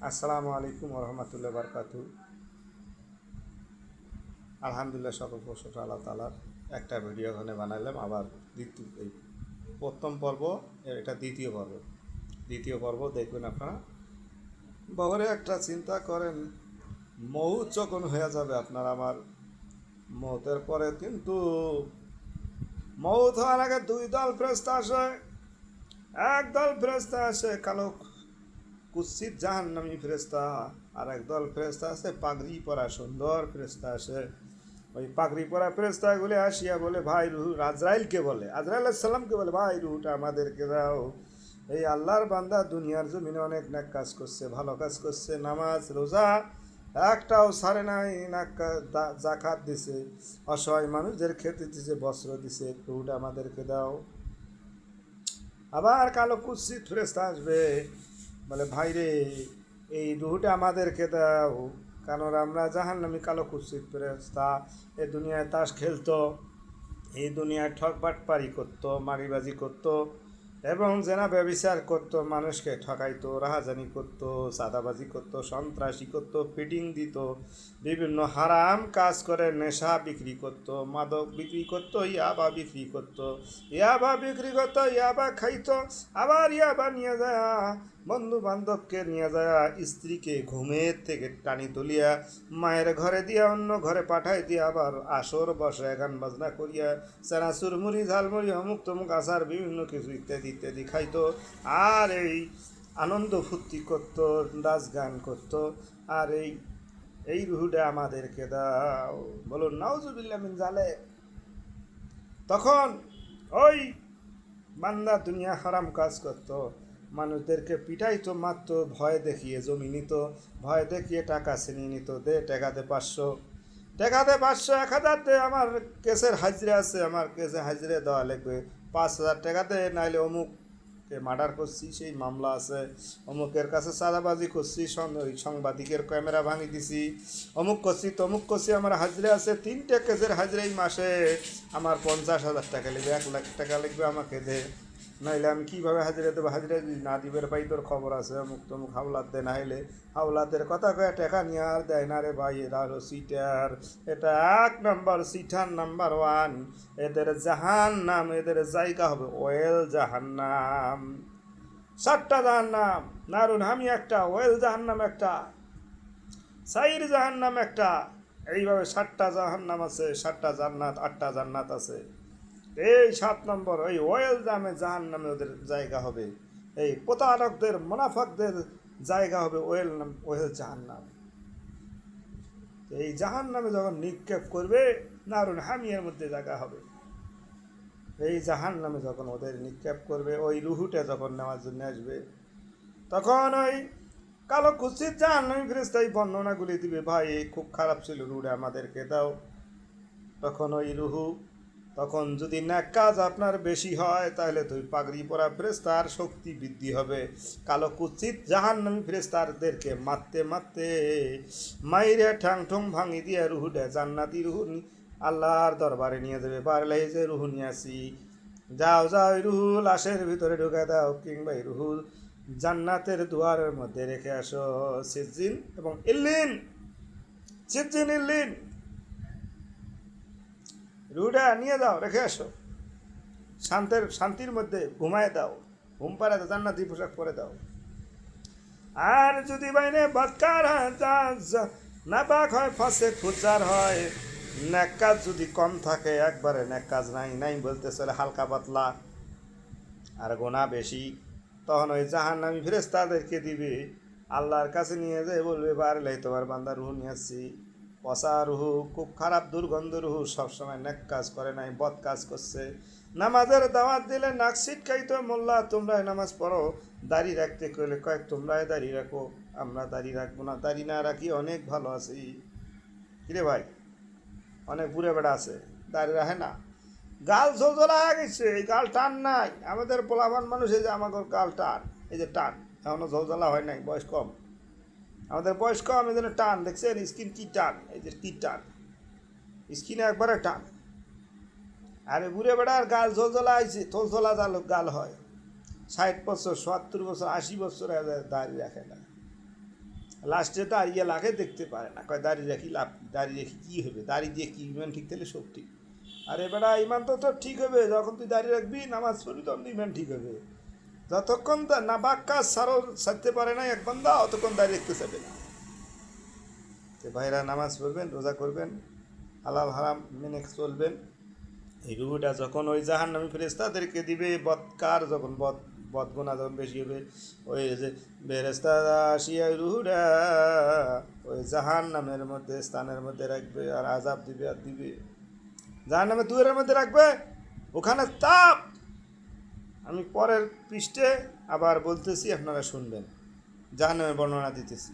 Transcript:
আসসালামু আলাইকুম রহমতুল্লাহ বারকাতু। আলহামদুলিল্লাহ, সকল প্রশংসা আল্লাহ তালার। একটা ভিডিও ওখানে বানাইলাম, আবার দ্বিতীয় এই প্রথম পর্ব, এটা দ্বিতীয় পর্ব দেখবেন আপনারা। বহরে একটা চিন্তা করেন, মৌত যখন হয়ে যাবে আপনার আমার, মৌতের পরে কিন্তু মৌত হওয়ার আগে দুই দল ফেরেশতা আসে। একদল ফেরেশতা আসে কালো কুৎসিত জাহান্নামী ফেরেশতা, আর একদল ফেরেশতা আছে পাগড়ি পরা সুন্দর ফেরেশতা আসে। ওই পাগড়ি পরা ফেরেশতাগুলি আসিয়া বলে, ভাই রুহ, আজরাইলকে বলে, আজরাইল আলাইহিস সালামকে বলে, ভাই রুহটা আমাদেরকে দাও। এই আল্লাহর বান্দা দুনিয়ার জমিনে অনেক নেক কাজ করছে, ভালো কাজ করছে, নামাজ রোজা একটাও সারে নাই, জাকাত দিছে, অসহায় মানুষদের খেতে দিছে, বস্ত্র দিছে, রুহটা আমাদেরকে দাও। আবার কালো কুৎসিত ফেরেশতা আসবে, বলে, ভাই রে, এই রুহটা আমাদেরকে দাও, কারণ আমরা জাহান্নামী কালো কুৎসিত ফেরেশতা এ দুনিয়ায় তাস খেলতো, এই দুনিয়ায় ঠক বাটপারি করতো, মারিবাজি করতো, এবং জেনা ব্যভিচার করতো, মানুষকে ঠকাইতো, রাহাজানি করতো, চাঁদাবাজি করতো, সন্ত্রাসী করতো, ফিটিং দিত, বিভিন্ন হারাম কাজ করে, নেশা বিক্রি করতো, মাদক বিক্রি করতো, ইয়াবা বিক্রি করতো, ইয়াবা খাইতো, আবার ইয়াবা নিয়ে যায় বন্ধু বান্ধবকে নিয়ে যায়, স্ত্রীকে ঘুমের থেকে টানি তুলিয়া মায়ের ঘরে দিয়া অন্য ঘরে পাঠাই দিয়া আবার আসর বসে গান বাজনা করিয়া চানাচুর মুড়ি ঝালমুড়ি অমুক তমুক আচার বিভিন্ন কিছু ইত্যাদি ইত্যাদি খাইতো, আর এই আনন্দ ফুর্তি করতো, নাচ গান করতো। আর এই রুহুটা আমাদেরকে দাও, বলুন নাউজুবিল্লাহ মিন জালেক। তখন ওই বান্দা দুনিয়া হারাম কাজ করতো, মানুষদেরকে পিটাইতো, মারতো, ভয় দেখিয়ে জমি নিত, ভয় দেখিয়ে টাকা ছিনিয়ে নিত, দে টাকাতে 500, টাকাতে 500, 1000 দে, আমার কেসের হাজিরা আছে, আমার কেসে হাজিরা দেওয়া লাগবে, 5000 টাকাতে, নাইলে অমুককে মার্ডার করছি সেই মামলা আছে, অমুকের কাছে চাঁদাবাজি করছি, ওই সাংবাদিকের ক্যামেরা ভাঙি দিছি, অমুক করছি তমুক করছি, আমার হাজিরা আছে, 3টে কেসের হাজিরা এই মাসে আমার 50,000 টাকা লাগবে, 1 লাখ টাকা লাগবে, আমাকে দে, নাইলে আমি কীভাবে হাজিরা দেবো, হাজিরা যদি না দিবের পাই তোর খবর আছে, অমুক তমুক হাওলাত দে, নাইলে হাওলাতের কথা কয়ে টাকা নিয়ে আর দেয় না রে ভাই, এরা হলো সিটার, এটা 1 নম্বর সিটার, নাম্বার 1, এদের জাহান্নাম, এদের জায়গা হবে ওয়েল জাহান্নাম, 7টা জাহান্নাম, নারুন হামি একটা, ওয়েল জাহান্নাম একটা, সাইর জাহান্নাম একটা, এইভাবে 7টা জাহান্নাম আছে, 7টা জান্নাত, 8টা জান্নাত আছে। এই 7 নম্বর ওই ওয়েল জামে জাহান নামে ওদের জায়গা হবে, এই প্রতারকদের মুনাফাকদের জায়গা হবে ওয়েল জাহান নাম। এই জাহান নামে যখন নিক্ষেপ করবে, নারুন হামিয়ার মধ্যে জায়গা হবে। এই জাহান নামে যখন ওদের নিক্ষেপ করবে, ওই রুহুটা যখন নেওয়ার জন্য আসবে, তখন ওই কালো কুৎসিত জাহান্নামী ফেরেশতা এই বর্ণনাগুলি দিবে, ভাই খুব খারাপ ছিল, রুহুটা আমাদেরকে দাও। তখন ওই রুহু, তখন যদি ন্যাক কাজ আপনার বেশি হয়, তাহলে তুই পাগড়ি পরা ফেরেশতার শক্তি বৃদ্ধি হবে, কালো কুৎসিত জাহান্নামী ফেরেশতাদেরকে মারতে মারতে মাইরে ঠ্যাং ঠুং ভাঙি দিয়ে রুহুটা জান্নাতি রুহু আল্লাহর দরবারে নিয়ে যাবে, পারলে যে রুহু নিয়ে আসি, যাও যাও এই রুহু লাশের ভিতরে ঢুকে দাও, কিংবা এই রুহু জান্নাতের দুয়ারের মধ্যে রেখে আসো, সিজ্জিন এবং ইল্লিন, সিজ্জিন ইল্লিন, রুটা নিয়ে যাও, রেখে আসো, শান্তির মধ্যে ঘুমায় দাও, ঘুম পাড়ে দাও, জান্নাতি পোশাক পরে দাও। আর যদি বাইরে বৎকার হয়, নাপাক হয়, ফাঁসে ফুচার হয়, ন্যাক কাজ যদি কম থাকে, একবারে ন্যাক কাজ নাই নাই বলতে চলে, হালকা পাতলা, আর গোনা বেশি, তখন ওই জাহান্নামী ফেরেশতাদেরকে দিবে, আল্লাহর কাছে নিয়ে যায় বলবে, বারলে তোমার বান্দা রুহু নিয়ে আসছি, পচা রুহু, খুব খারাপ দুর্গন্ধ রুহু, সবসময় নেক কাজ করে নাই, বদ কাজ করছে, নামাজের দাওয়াত দিলে নাক ছিটকাইতো, মোল্লা তোমরাই নামাজ পড়ো, দাড়ি রাখতে কইলে কয়েক তোমরাই দাড়ি রাখো, আমরা দাড়ি রাখবো না, দাড়ি না রাখি অনেক ভালো আছি। কিরে ভাই, অনেক বুড়ে বেড়া আছে দাড়ি রাখে না, গাল ঝোলঝোলা হয়ে গেছে, এই গাল টান নাই, আমাদের পোলাবান মানুষ, এই যে আমাদের গাল টান, এই যে টান, এখনো ঝোলঝোলা হয় নাই, বয়স কম, আমাদের বয়স কম, এই জন্য টান, দেখছেন স্কিন কি টান, এই যে কি টান, স্কিনে একবারে টান। আরে বুড়ে বেড়ার গাল ঝোলঝোলা আইছে, থলথলা গাল হয়, 60 বছর 70 বছর 80 বছর দাঁড়িয়ে রাখে না, লাস্টে দাঁড়িয়ে লাগে দেখতে পারে না, কয় দাঁড়িয়ে রাখি লাভ কি? দাঁড়িয়ে রেখে কী হবে? দাঁড়িয়ে দিয়ে কি ইমান ঠিক থাকলে সব ঠিক। আরে বেটা, ইমান তো তোর ঠিক হবে যখন তুই দাঁড়িয়ে রাখবি, নামাজ পড়বি, তখন ইমান ঠিক হবে। যতক্ষণ না বাক কাজ সারতে পারে না এক বান্দা, অতক্ষণ দাঁড়িয়ে রাখতে চাবে না। তো ভাইরা, নামাজ পড়বেন, রোজা করবেন, হালাল হারাম মেনে চলবেন। এই রুহুটা যখন ওই জাহান্নামী ফেরেশতাদেরকে দিবে, বদকার যখন বদগুনা যখন বেশি হবে, ওই যে ফেরেশতারা আসিয়া ওই রুহুটা ওই জাহান্নামের মধ্যে স্থানের মধ্যে রাখবে, আর আযাব দিবে আর দিবে। জাহান্নামের দুয়ারের মধ্যে রাখবে, ওখানে তাপ। আমি পরের পৃষ্ঠে আবার বলতেছি, আপনারা শুনবেন, জাহান্নামের বর্ণনা দিতেছি।